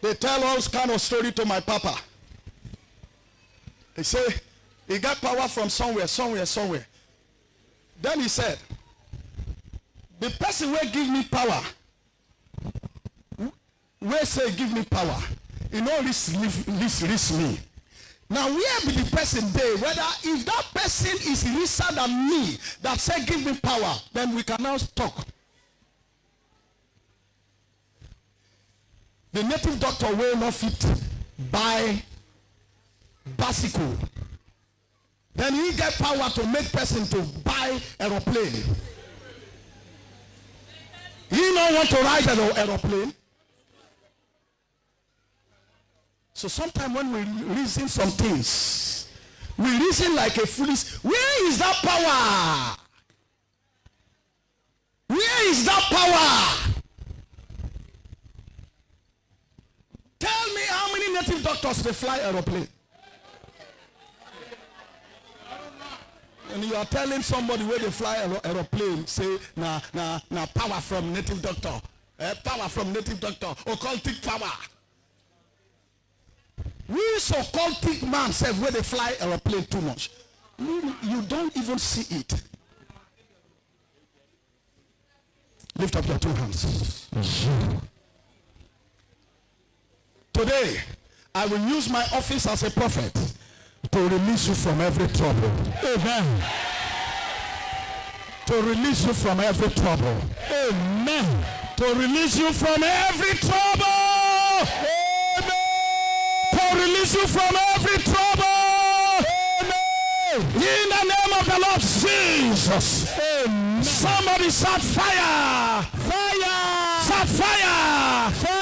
They tell all kind of story to my papa. They say he got power from somewhere. Then he said, the person will give me power. Where say give me power? You know this me. Now where be the person there? Whether if that person is richer than me that say give me power, then we can now talk. The native doctor will not fit buy bicycle. Then he get power to make person to buy aeroplane. He don't want to ride an aeroplane. So sometimes when we reason some things, we reason like a foolish. Where is that power? Where is that power? Tell me how many native doctors they fly aeroplane. And you are telling somebody where they fly aeroplane, say, na power from native doctor. Power from native doctor. Occultic power. We so-called man said where they fly aeroplane too much. You don't even see it. Lift up your two hands. Today, I will use my office as a prophet to release you from every trouble. Amen. To release you from every trouble. Amen. To release you from every trouble. Amen. To release you from every trouble. Amen. In the name of the Lord Jesus. Amen. Somebody shout fire. Fire. Shout fire. Fire.